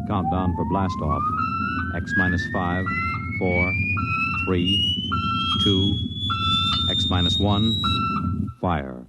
Countdown for blast off. X minus 5, 4, 3, 2, X minus 1, fire.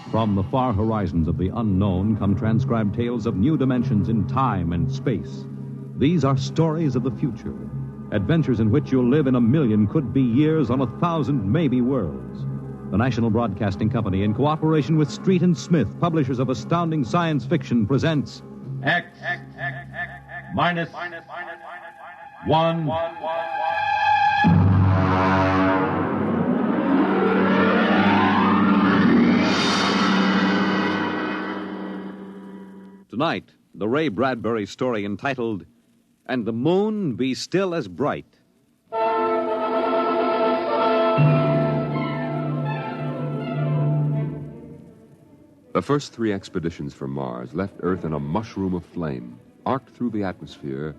From the far horizons of the unknown come transcribed tales of new dimensions in time and space. These are stories of the future, adventures in which you'll live in a million could-be years on 1,000 maybe worlds. The National Broadcasting Company, in cooperation with Street and Smith, publishers of astounding science fiction, presents X minus 1. Tonight, the Ray Bradbury story entitled, And the Moon Be Still as Bright. The first 3 expeditions for Mars left Earth in a mushroom of flame, arced through the atmosphere,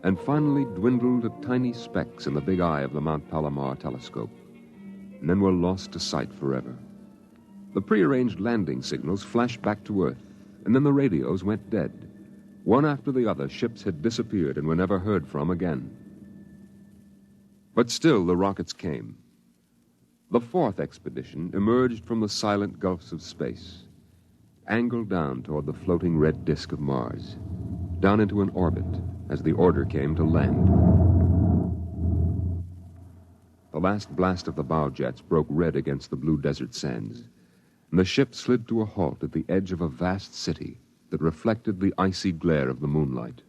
and finally dwindled to tiny specks in the big eye of the Mount Palomar telescope, and then were lost to sight forever. The prearranged landing signals flashed back to Earth, and then the radios went dead. One after the other, ships had disappeared and were never heard from again. But still the rockets came. The 4th expedition emerged from the silent gulfs of space, angled down toward the floating red disk of Mars, down into an orbit as the order came to land. The last blast of the bow jets broke red against the blue desert sands, and the ship slid to a halt at the edge of a vast city that reflected the icy glare of the moonlight.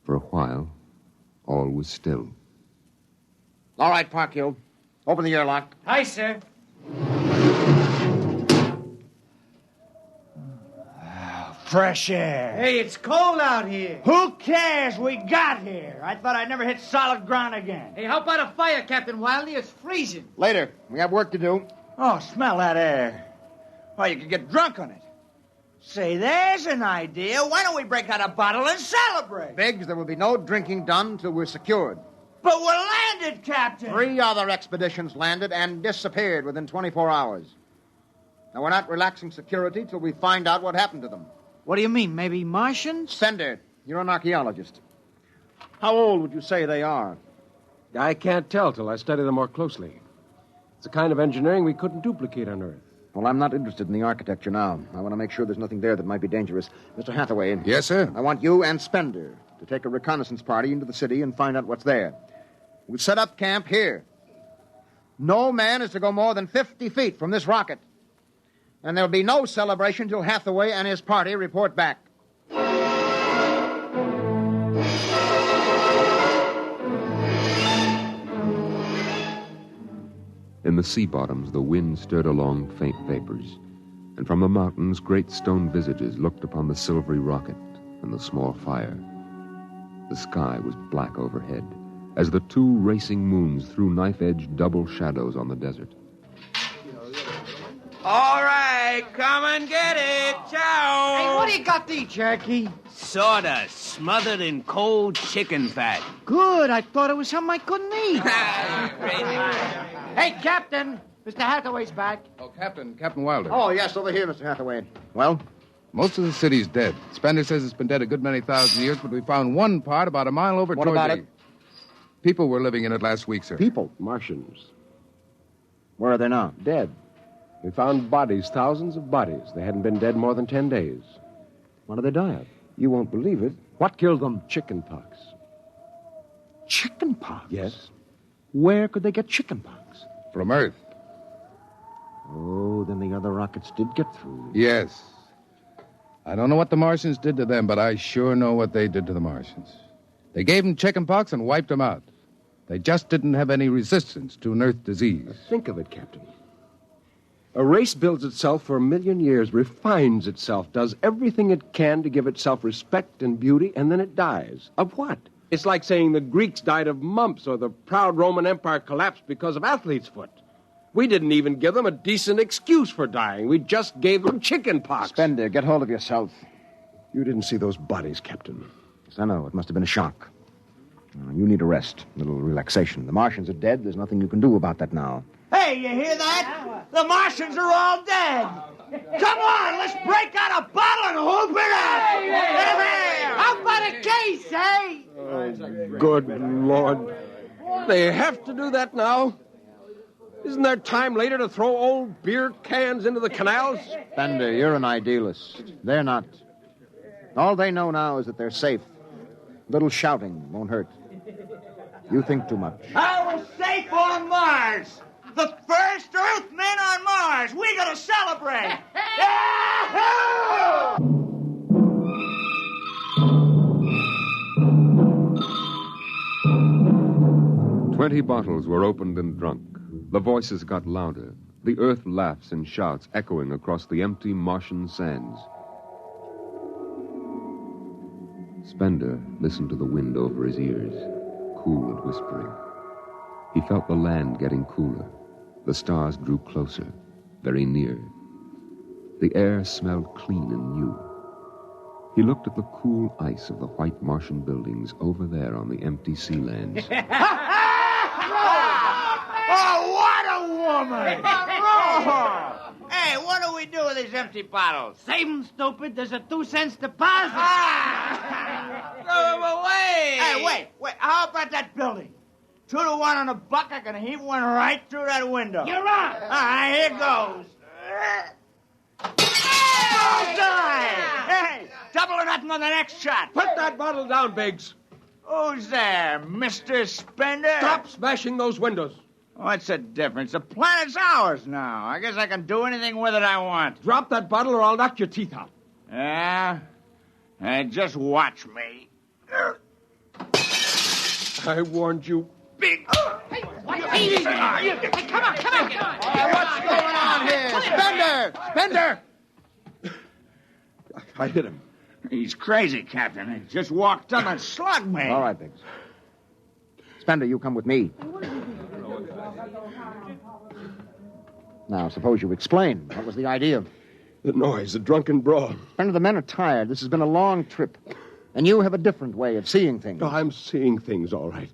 For a while, all was still. All right, Parkhill. Open the airlock. Aye, sir. Fresh air. Hey, it's cold out here. Who cares? We got here. I thought I'd never hit solid ground again. Hey, how about a fire, Captain Wiley? It's freezing. Later. We have work to do. Oh, smell that air. Well, you could get drunk on it. Say, there's an idea. Why don't we break out a bottle and celebrate? Biggs, there will be no drinking done till we're secured. But we're landed, Captain. 3 other expeditions landed and disappeared within 24 hours. Now, we're not relaxing security till we find out what happened to them. What do you mean, maybe Martians? Sender, you're an archaeologist. How old would you say they are? I can't tell till I study them more closely. It's a kind of engineering we couldn't duplicate on Earth. Well, I'm not interested in the architecture now. I want to make sure there's nothing there that might be dangerous. Mr. Hathaway. Yes, sir? I want you and Spender to take a reconnaissance party into the city and find out what's there. We'll set up camp here. No man is to go more than 50 feet from this rocket. And there'll be no celebration till Hathaway and his party report back. In the sea bottoms, the wind stirred along faint vapors, and from the mountains, great stone visages looked upon the silvery rocket and the small fire. The sky was black overhead, as the 2 racing moons threw knife-edged double shadows on the desert. All right, come and get it. Ciao. Hey, what do you got to eat, Cherokee? Sawdust smothered in cold chicken fat. Good. I thought it was something I couldn't eat. Hey, Captain. Mr. Hathaway's back. Oh, Captain Wilder. Oh, yes, over here, Mr. Hathaway. Well? Most of the city's dead. Spender says it's been dead a good many thousand years, but we found one part about a mile over What toward about the... it? People were living in it last week, sir. People? Martians. Where are they now? Dead. We found bodies, thousands of bodies. They hadn't been dead more than 10 days. What did they die of? You won't believe it. What killed them? Chickenpox. Chickenpox? Yes. Where could they get chickenpox? From Earth. Oh, then the other rockets did get through. Yes. I don't know what the Martians did to them, but I sure know what they did to the Martians. They gave them chickenpox and wiped them out. They just didn't have any resistance to an Earth disease. Think of it, Captain. A race builds itself for 1,000,000 years, refines itself, does everything it can to give itself respect and beauty, and then it dies. Of what? It's like saying the Greeks died of mumps or the proud Roman Empire collapsed because of athlete's foot. We didn't even give them a decent excuse for dying. We just gave them chicken pox. Spender, get hold of yourself. You didn't see those bodies, Captain. Yes, I know. It must have been a shock. You need a rest, a little relaxation. The Martians are dead. There's nothing you can do about that now. Hey, you hear that? The Martians are all dead. Come on, let's break out a bottle and hoop it up. How about a case, eh? Oh, good Lord. They have to do that now? Isn't there time later to throw old beer cans into the canals? Spender, you're an idealist. They're not. All they know now is that they're safe. A little shouting won't hurt. You think too much. I was safe on Mars. The first Earthmen on Mars. We're going to celebrate. Yahoo! 20 bottles were opened and drunk. The voices got louder. The earth laughs and shouts echoing across the empty Martian sands. Spender listened to the wind over his ears, cool and whispering. He felt the land getting cooler. The stars drew closer, very near. The air smelled clean and new. He looked at the cool ice of the white Martian buildings over there on the empty sea lands. Oh, what a woman! Oh. Hey, what do we do with these empty bottles? Save 'em, stupid. There's a 2-cent deposit. Throw them away! Hey, wait. How about that building? 2 to 1 on a buck. I can heave one right through that window. You're on. All right, here goes. Bullseye! Hey, double or nothing on the next shot. Put that bottle down, Biggs. Who's there, Mr. Spender? Stop smashing those windows. What's the difference? The planet's ours now. I guess I can do anything with it I want. Drop that bottle or I'll knock your teeth out. Yeah? Just watch me. I warned you, Big. Hey, come on. What's going on here? Spender! I hit him. He's crazy, Captain. He just walked up and slugged me. All right, Biggs. Spender, you come with me. Now, suppose you explain. What was the idea? The noise, the drunken brawl. Spender, the men are tired. This has been a long trip. And you have a different way of seeing things. Oh, I'm seeing things all right.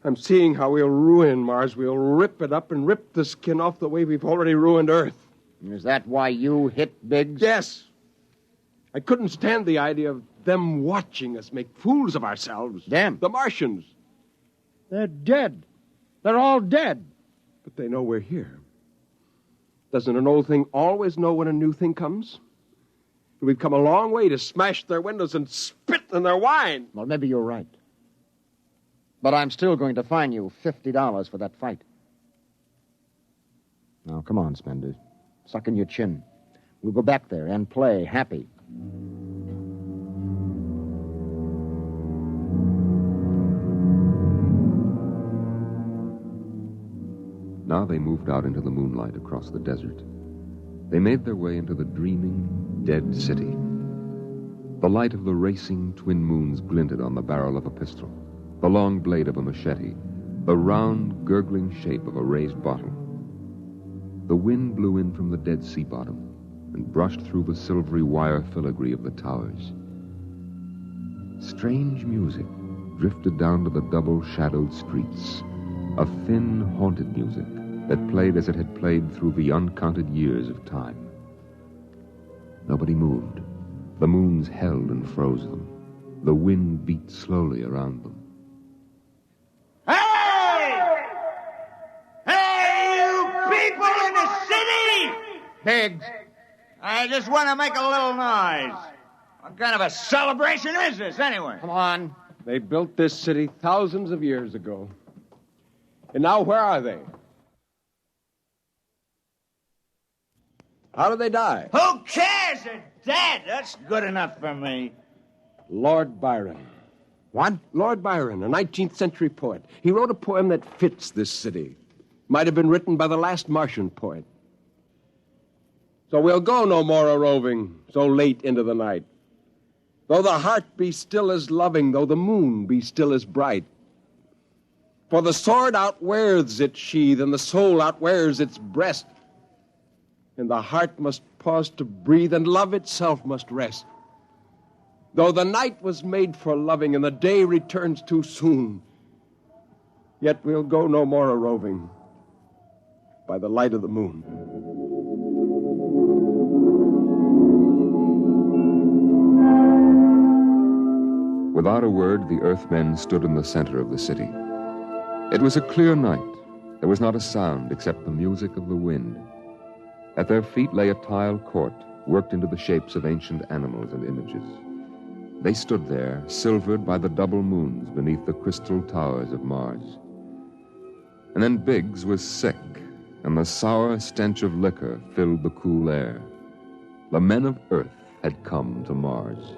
I'm seeing how we'll ruin Mars. We'll rip it up and rip the skin off the way we've already ruined Earth. Is that why you hit Biggs? Yes. I couldn't stand the idea of them watching us make fools of ourselves. Them? The Martians. They're dead. They're all dead. But they know we're here. Doesn't an old thing always know when a new thing comes? We've come a long way to smash their windows and spit in their wine. Well, maybe you're right. But I'm still going to fine you $50 for that fight. Now, come on, Spender. Suck in your chin. We'll go back there and play happy. Now they moved out into the moonlight across the desert. They made their way into the dreaming, dead city. The light of the racing twin moons glinted on the barrel of a pistol, the long blade of a machete, the round, gurgling shape of a raised bottle. The wind blew in from the dead sea bottom and brushed through the silvery wire filigree of the towers. Strange music drifted down to the double-shadowed streets, a thin, haunted music that played as it had played through the uncounted years of time. Nobody moved. The moons held and froze them. The wind beat slowly around them. Hey! Hey, you people in the city! Biggs! I just want to make a little noise. What kind of a celebration is this, anyway? Come on. They built this city thousands of years ago. And now where are they? How did they die? Who cares? They're dead. That's good enough for me. Lord Byron. What? Lord Byron, a 19th century poet. He wrote a poem that fits this city. Might have been written by the last Martian poet. So we'll go no more a-roving so late into the night. Though the heart be still as loving, though the moon be still as bright. For the sword outwears its sheath, and the soul outwears its breast. And the heart must pause to breathe, and love itself must rest. Though the night was made for loving, and the day returns too soon, yet we'll go no more a-roving by the light of the moon. Without a word, the Earthmen stood in the center of the city. It was a clear night. There was not a sound except the music of the wind. At their feet lay a tile court, worked into the shapes of ancient animals and images. They stood there, silvered by the double moons beneath the crystal towers of Mars. And then Biggs was sick, and the sour stench of liquor filled the cool air. The men of Earth had come to Mars.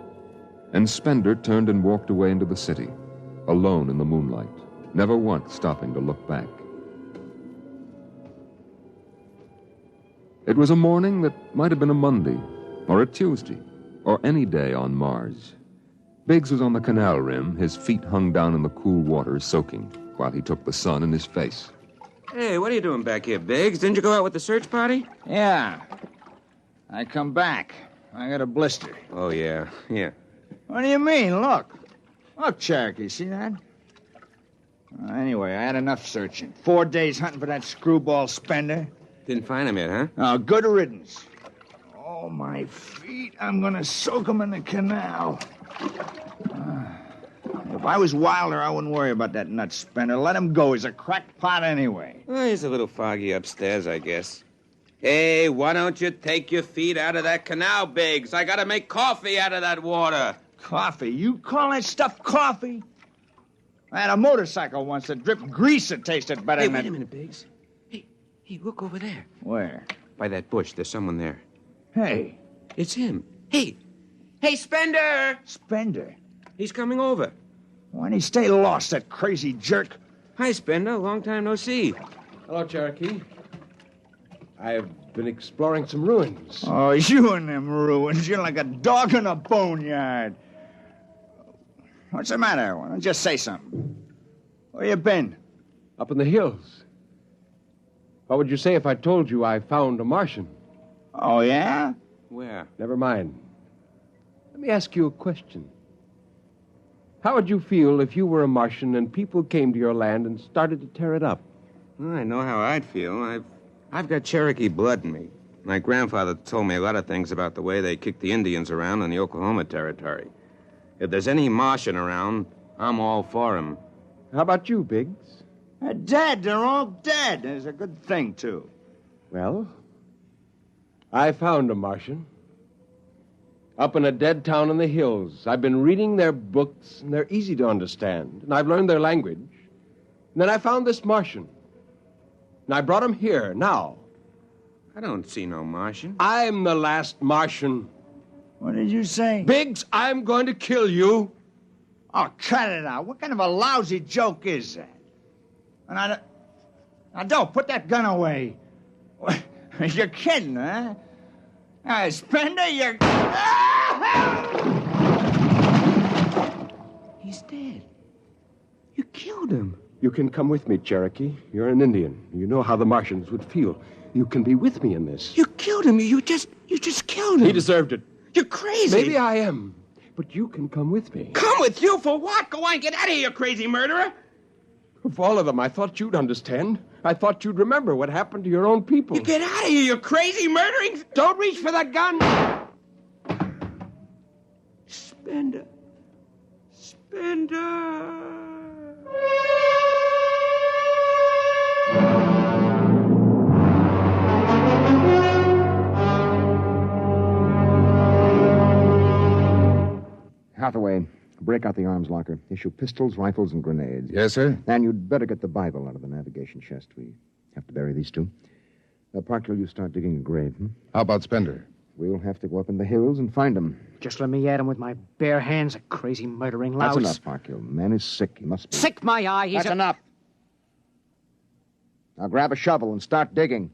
And Spender turned and walked away into the city, alone in the moonlight, never once stopping to look back. It was a morning that might have been a Monday, or a Tuesday, or any day on Mars. Biggs was on the canal rim, his feet hung down in the cool water, soaking, while he took the sun in his face. Hey, what are you doing back here, Biggs? Didn't you go out with the search party? Yeah. I come back. I got a blister. Oh, yeah. What do you mean? Look, Cherokee, see that? Anyway, I had enough searching. 4 days hunting for that screwball Spender. Didn't find him yet, huh? Oh, good riddance. Oh, my feet. I'm going to soak them in the canal. If I was Wilder, I wouldn't worry about that nut Spender. Let him go. He's a cracked pot anyway. Well, he's a little foggy upstairs, I guess. Hey, why don't you take your feet out of that canal, Biggs? I gotta make coffee out of that water. Coffee? You call that stuff coffee? I had a motorcycle once that dripped grease that tasted better than that. Wait a minute, Biggs. Hey, look over there. Where? By that bush. There's someone there. Hey. It's him. Hey, Spender! Spender? He's coming over. Why'd he stay lost, that crazy jerk? Hi, Spender. Long time no see. Hello, Cherokee. I've been exploring some ruins. Oh, you and them ruins. You're like a dog in a boneyard. What's the matter? Why don't you just say something? Where you been? Up in the hills. What would you say if I told you I found a Martian? Oh, yeah? Where? Never mind. Let me ask you a question. How would you feel if you were a Martian and people came to your land and started to tear it up? Well, I know how I'd feel. I've got Cherokee blood in me. My grandfather told me a lot of things about the way they kicked the Indians around in the Oklahoma Territory. If there's any Martian around, I'm all for him. How about you, Biggs? They're dead. They're all dead. It's a good thing, too. Well, I found a Martian. Up in a dead town in the hills. I've been reading their books, and they're easy to understand. And I've learned their language. And then I found this Martian. And I brought him here, now. I don't see no Martian. I'm the last Martian. What did you say? Biggs, I'm going to kill you. Oh, cut it out. What kind of a lousy joke is that? And now, don't put that gun away. You're kidding, huh? Spender, you're... He's dead. You killed him. You can come with me, Cherokee. You're an Indian. You know how the Martians would feel. You can be with me in this. You killed him. You just killed him. He deserved it. You're crazy. Maybe I am. But you can come with me. Come with you for what? Go on, get out of here, you crazy murderer. Of all of them, I thought you'd understand. I thought you'd remember what happened to your own people. You get out of here, you crazy murdering... Don't reach for that gun! Spender. Hathaway, break out the arms locker. Issue pistols, rifles, and grenades. Yes, sir? And you'd better get the Bible out of the navigation chest. We have to bury these two. Parkhill, you start digging a grave, How about Spender? We'll have to go up in the hills and find him. Just let me at him with my bare hands, a crazy murdering louse. That's enough, Parkhill. The man is sick. He must be... Sick my eye. That's enough. Now grab a shovel and start digging.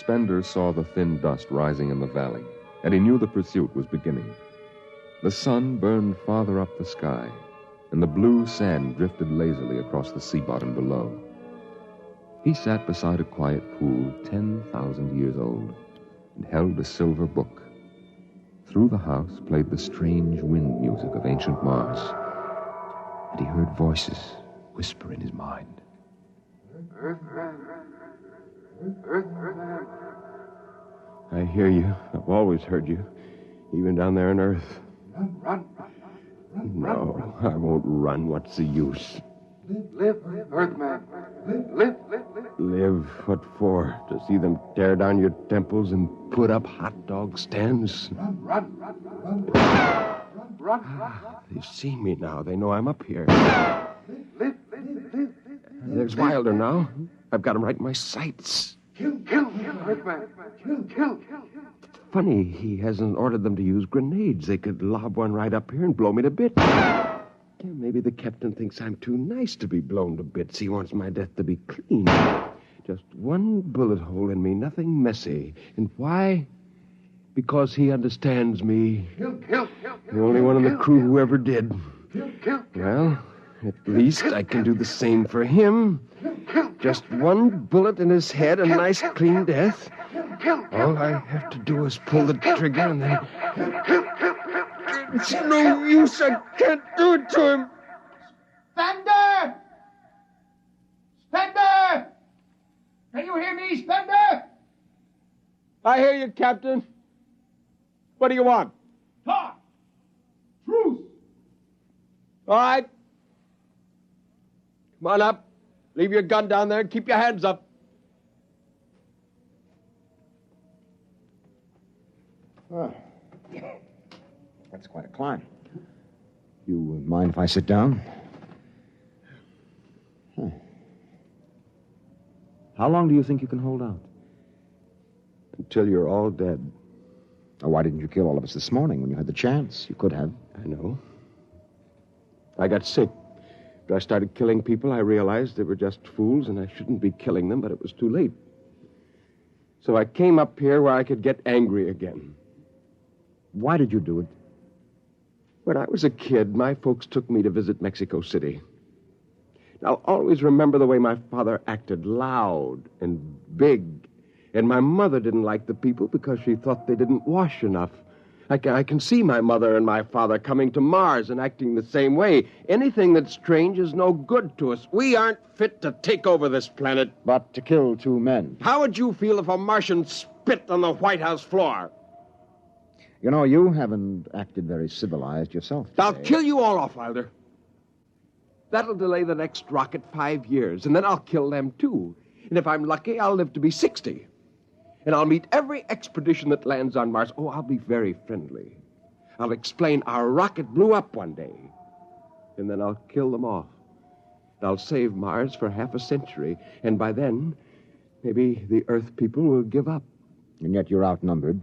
Spender saw the thin dust rising in the valley, and he knew the pursuit was beginning. The sun burned farther up the sky, and the blue sand drifted lazily across the sea bottom below. He sat beside a quiet pool 10,000 years old and held a silver book. Through the house played the strange wind music of ancient Mars, and he heard voices whisper in his mind. I hear you. I've always heard you, even down there on Earth. Run. No, I won't run. What's the use? Live, Earthman. Live. Live? What for? To see them tear down your temples and put up hot dog stands? Run. They've seen me now. They know I'm up here. Live. There's Wilder now. I've got him right in my sights. Kill, Earthman. Kill. Funny, he hasn't ordered them to use grenades. They could lob one right up here and blow me to bits. Yeah, maybe the captain thinks I'm too nice to be blown to bits. He wants my death to be clean. Just one bullet hole in me, nothing messy. And why? Because he understands me. Kill. The only one in the crew who ever did. Kill. Well, at least I can do the same for him. Just one bullet in his head, a nice clean death. All I have to do is pull the trigger and then... It's no use. I can't do it to him. Spender! Can you hear me, Spender? I hear you, Captain. What do you want? Talk! Truce! All right. Come on up. Leave your gun down there and keep your hands up. Oh. That's quite a climb. You mind if I sit down? How long do you think you can hold out? Until you're all dead. Now, why didn't you kill all of us this morning when you had the chance? You could have. I know. I got sick. After I started killing people, I realized they were just fools and I shouldn't be killing them, but it was too late. So I came up here where I could get angry again. Why did you do it? When I was a kid, my folks took me to visit Mexico City. I'll always remember the way my father acted, loud and big. And my mother didn't like the people because she thought they didn't wash enough. I can see my mother and my father coming to Mars and acting the same way. Anything that's strange is no good to us. We aren't fit to take over this planet. But to kill two men. How would you feel if a Martian spit on the White House floor? You know, you haven't acted very civilized yourself today. I'll kill you all off, Wilder. That'll delay the next rocket 5 years, and then I'll kill them, too. And if I'm lucky, I'll live to be 60. And I'll meet every expedition that lands on Mars. Oh, I'll be very friendly. I'll explain our rocket blew up one day. And then I'll kill them off. I'll save Mars for half a century. And by then, maybe the Earth people will give up. And yet you're outnumbered.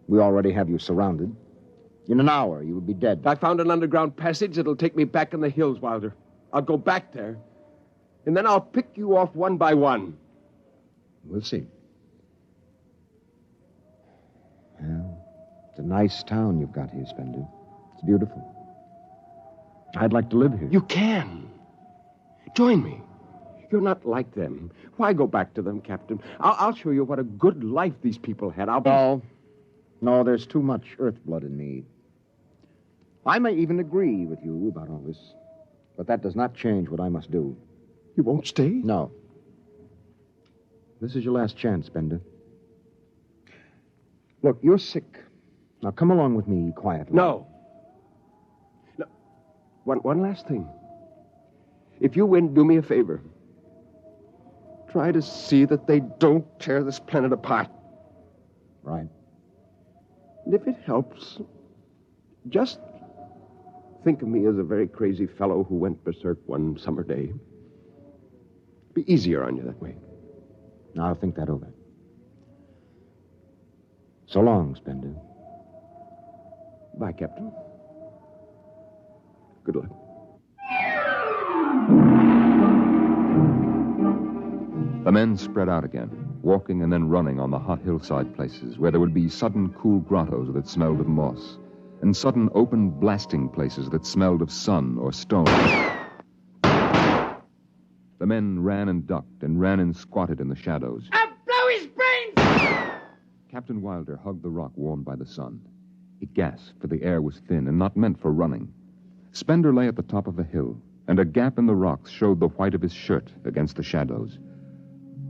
We already have you surrounded. In an hour, you will be dead. I found an underground passage that'll take me back in the hills, Wilder. I'll go back there. And then I'll pick you off one by one. We'll see. Well, it's a nice town you've got here, Spender. It's beautiful. I'd like to live here. You can. Join me. You're not like them. Why go back to them, Captain? I'll show you what a good life these people had. No, there's too much Earth blood in me. I may even agree with you about all this, but that does not change what I must do. You won't stay? No. This is your last chance, Spender. Look, you're sick. Now come along with me quietly. No. One last thing. If you win, do me a favor. Try to see that they don't tear this planet apart. Right. And if it helps, just think of me as a very crazy fellow who went berserk one summer day. Be easier on you that way. I'll think that over. So long, Spender. Bye, Captain. Good luck. The men spread out again, walking and then running on the hot hillside places where there would be sudden cool grottos that smelled of moss, and sudden open blasting places that smelled of sun or stone. The men ran and ducked and ran and squatted in the shadows. I'll blow his brains! Captain Wilder hugged the rock warmed by the sun. He gasped, for the air was thin and not meant for running. Spender lay at the top of a hill, and a gap in the rocks showed the white of his shirt against the shadows.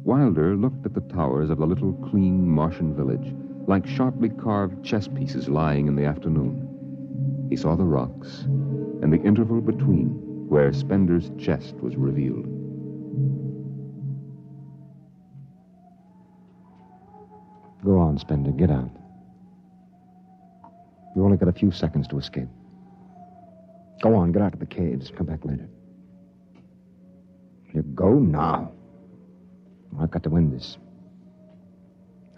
Wilder looked at the towers of the little, clean Martian village, like sharply carved chess pieces lying in the afternoon. He saw the rocks, and the interval between, where Spender's chest was revealed. Go on, Spender. Get out. You've only got a few seconds to escape. Go on, get out of the caves. Come back later. You go now. I've got to win this.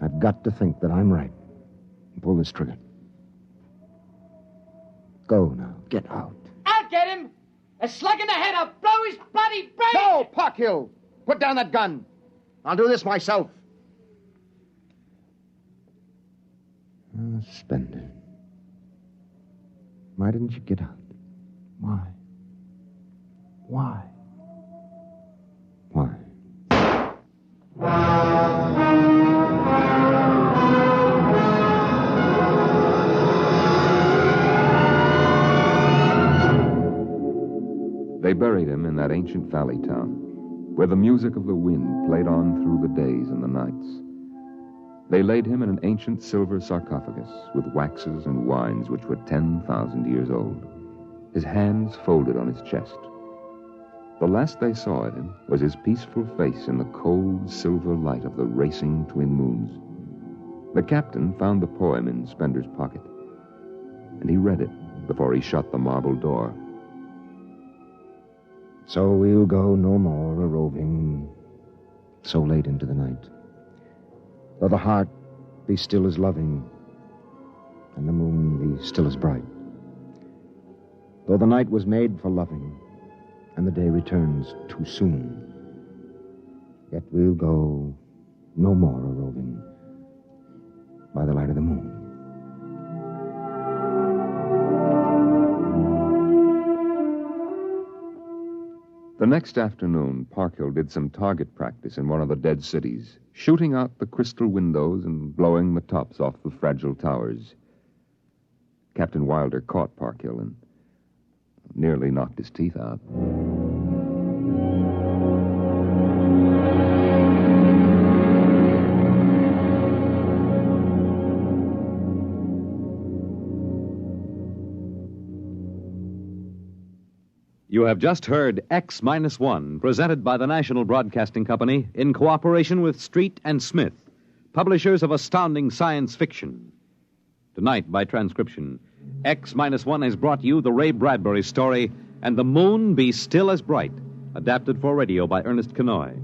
I've got to think that I'm right and pull this trigger. Go now. Get out. I'll get him! A slug in the head, I'll blow his bloody brains! No, Parkhill! Put down that gun. I'll do this myself. Spender. Why didn't you get out? Why? Why? Why? They buried him in that ancient valley town, where the music of the wind played on through the days and the nights. They laid him in an ancient silver sarcophagus with waxes and wines which were 10,000 years old, his hands folded on his chest. The last they saw of him was his peaceful face in the cold silver light of the racing twin moons. The captain found the poem in Spender's pocket, and he read it before he shut the marble door. So we'll go no more a-roving so late into the night. Though the heart be still as loving, and the moon be still as bright. Though the night was made for loving, and the day returns too soon, yet we'll go no more a-roving by the light of the moon. The next afternoon, Parkhill did some target practice in one of the dead cities, shooting out the crystal windows and blowing the tops off the fragile towers. Captain Wilder caught Parkhill and nearly knocked his teeth out. You have just heard X-1, presented by the National Broadcasting Company in cooperation with Street and Smith, publishers of astounding science fiction. Tonight, by transcription, X-1 has brought you the Ray Bradbury story, And the Moon Be Still as Bright, adapted for radio by Ernest Kenoy.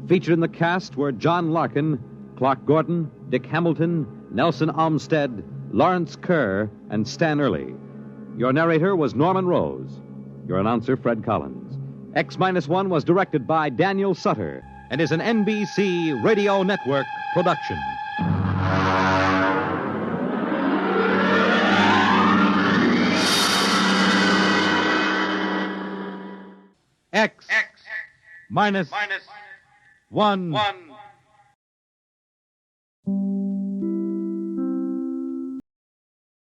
Featured in the cast were John Larkin, Clark Gordon, Dick Hamilton, Nelson Olmsted, Lawrence Kerr, and Stan Early. Your narrator was Norman Rose. Your announcer, Fred Collins. X-1 was directed by Daniel Sutter and is an NBC Radio Network production. X minus 1